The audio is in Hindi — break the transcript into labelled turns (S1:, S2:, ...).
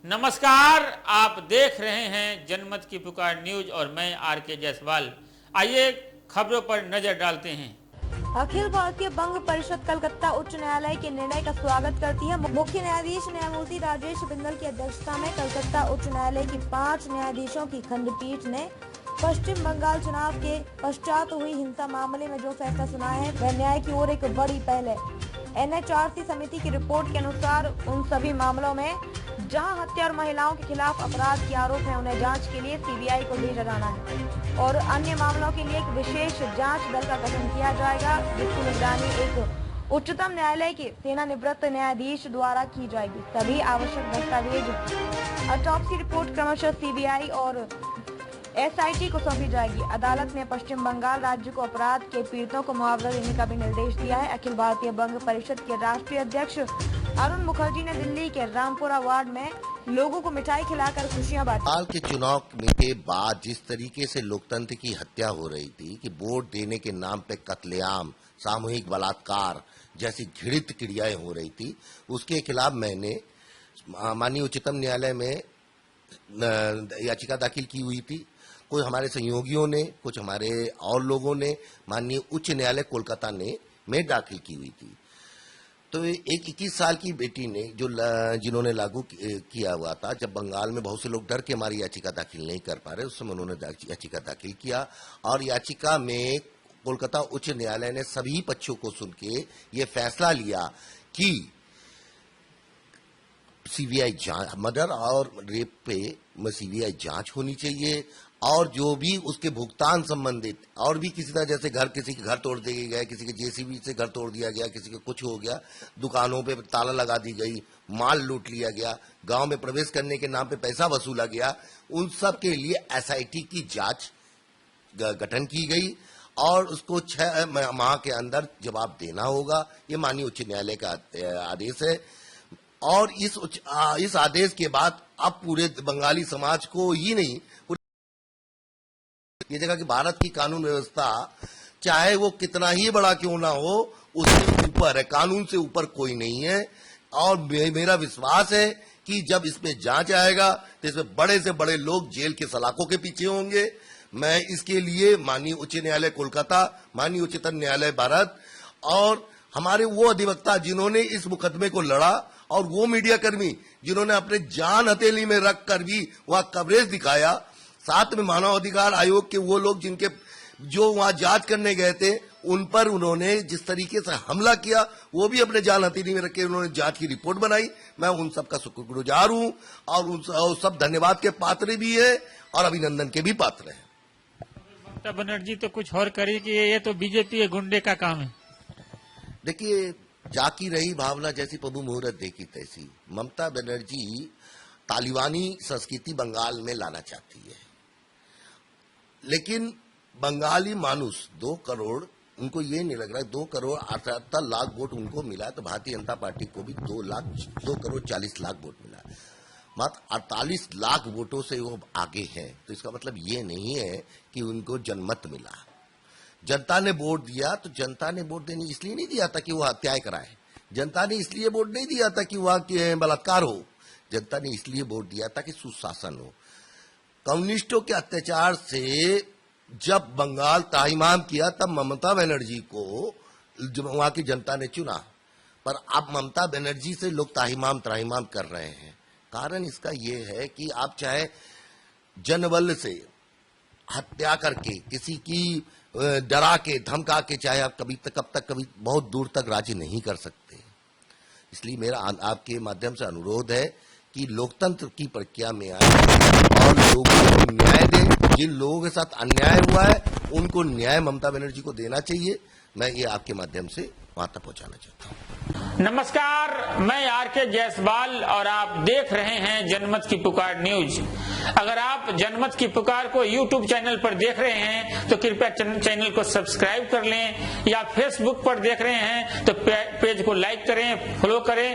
S1: नमस्कार, आप देख रहे हैं जनमत की पुकार न्यूज और मैं आरके जायसवाल। आइए खबरों पर नजर डालते हैं।
S2: अखिल भारतीय बंग परिषद कलकत्ता उच्च न्यायालय के निर्णय का स्वागत करती है। मुख्य न्यायाधीश न्यायमूर्ति राजेश बिंदल की अध्यक्षता में कलकत्ता उच्च न्यायालय की 5 न्यायाधीशों की खंडपीठ ने पश्चिम बंगाल चुनाव के पश्चात हुई हिंसा मामले में जो फैसला सुनाया है वह न्याय की ओर एक बड़ी पहल है। NHRC समिति की रिपोर्ट के अनुसार उन सभी मामलों में जहां हत्या और महिलाओं के खिलाफ अपराध के आरोप है उन्हें जांच के लिए CBI को भेजा जाना है और अन्य मामलों के लिए एक विशेष जांच दल का गठन किया जाएगा जिसकी निगरानी एक उच्चतम न्यायालय के सेवानिवृत्त न्यायाधीश द्वारा की जाएगी। सभी आवश्यक दस्तावेज ऑटोप्सी रिपोर्ट क्रमशः CBI और SIT को सौंपी जाएगी। अदालत ने पश्चिम बंगाल राज्य को अपराध के पीड़ितों को मुआवजा देने का भी निर्देश दिया है। अखिल भारतीय बंग परिषद के राष्ट्रीय अध्यक्ष अरुण मुखर्जी ने दिल्ली के रामपुरा वार्ड में लोगों को मिठाई खिलाकर खुशियां बांटी।
S3: हाल के चुनाव के बाद जिस तरीके से लोकतंत्र की हत्या हो रही थी कि वोट देने के नाम पे कत्लेआम, सामूहिक बलात्कार जैसी घृणित क्रियाएं हो रही थी, उसके खिलाफ मैंने माननीय उच्चतम न्यायालय में याचिका दाखिल की हुई थी। कुछ हमारे सहयोगियों ने, कुछ हमारे और लोगों ने माननीय उच्च न्यायालय कोलकाता में दाखिल की हुई थी। तो एक 21 साल की बेटी ने जिन्होंने लागू किया हुआ था, जब बंगाल में बहुत से लोग डर के हमारी याचिका दाखिल नहीं कर पा रहे, उस समय उन्होंने याचिका दाखिल किया और याचिका में कोलकाता उच्च न्यायालय ने सभी पक्षों को सुन के ये फैसला लिया कि CBI जांच, मर्डर और रेप पे CBI जांच होनी चाहिए और जो भी उसके भुगतान संबंधित और भी किसी तरह, जैसे किसी के घर तोड़ दिए गए, किसी के JCB से घर तोड़ दिया गया, किसी के कुछ हो गया, दुकानों पे ताला लगा दी गई, माल लूट लिया गया, गांव में प्रवेश करने के नाम पे पैसा वसूला गया, उन सब के लिए SIT की जांच गठन की गई और उसको 6 माह के अंदर जवाब देना होगा। ये माननीय उच्च न्यायालय का आदेश है और इस आदेश के बाद अब पूरे बंगाली समाज को ही नहीं, ये जगह कि भारत की कानून व्यवस्था चाहे वो कितना ही बड़ा क्यों ना हो, उससे ऊपर है, कानून से ऊपर कोई नहीं है। और मेरा विश्वास है कि जब इसमें जांच आएगा तो इसमें बड़े से बड़े लोग जेल के सलाखों के पीछे होंगे। मैं इसके लिए माननीय उच्च न्यायालय कोलकाता, माननीय उच्चतम न्यायालय भारत और हमारे वो अधिवक्ता जिन्होंने इस मुकदमे को लड़ा और वो मीडिया कर्मी जिन्होंने अपने जान हथेली में रख कर भी वहां कवरेज दिखाया, साथ में मानवाधिकार आयोग के वो लोग जो वहां जांच करने गए थे, उन पर उन्होंने जिस तरीके से हमला किया, वो भी अपने जान हथेली में रख के उन्होंने जांच की रिपोर्ट बनाई। मैं उन सब का शुक्रगुजार हूं और उन सब धन्यवाद के पात्र भी है और अभिनंदन के भी पात्र है।
S1: ममता बनर्जी तो कुछ और करी कि ये तो बीजेपी के गुंडे का काम है।
S3: देखिए, जाकी रही भावना जैसी प्रभु मुहूर्त देखी तैसी। ममता बनर्जी तालिबानी संस्कृति बंगाल में लाना चाहती है, लेकिन बंगाली मानुष 2 करोड़, उनको ये नहीं लग रहा है 2 करोड़ 78 लाख वोट उनको मिला, तो भारतीय जनता पार्टी को भी 2 करोड़ 40 लाख वोट मिला, मात्र 48 लाख वोटों से वो आगे हैं। तो इसका मतलब ये नहीं है कि उनको जनमत मिला। जनता ने वोट दिया तो जनता ने वोट देने इसलिए नहीं दिया था कि वो हत्याएं कराए, जनता ने इसलिए वोट नहीं दिया था कि वहां बलात्कार हो, जनता ने इसलिए वोट दिया था कि सुशासन हो। कम्युनिस्टों के अत्याचार से जब बंगाल त्राहिमाम किया तब ममता बनर्जी को वहां की जनता ने चुना, पर अब ममता बनर्जी से लोग त्राहिमाम कर रहे हैं। कारण इसका ये है कि आप चाहे जनबल से हत्या करके, किसी की डरा के धमका के, चाहे आप कभी बहुत दूर तक राज्य नहीं कर सकते। इसलिए मेरा आपके माध्यम से अनुरोध है कि लोकतंत्र की प्रक्रिया में आए और लोगों को न्याय दें। जिन लोगों के साथ अन्याय हुआ है उनको न्याय ममता बनर्जी को देना चाहिए। मैं ये आपके माध्यम से वहां तक पहुंचाना चाहता हूं।
S1: नमस्कार, मैं आरके जायसवाल और आप देख रहे हैं जनमत की पुकार न्यूज। अगर आप जनमत की पुकार को YouTube चैनल पर देख रहे हैं तो कृपया चैनल को सब्सक्राइब कर लें, या Facebook पर देख रहे हैं तो पेज को लाइक करें, फॉलो करें।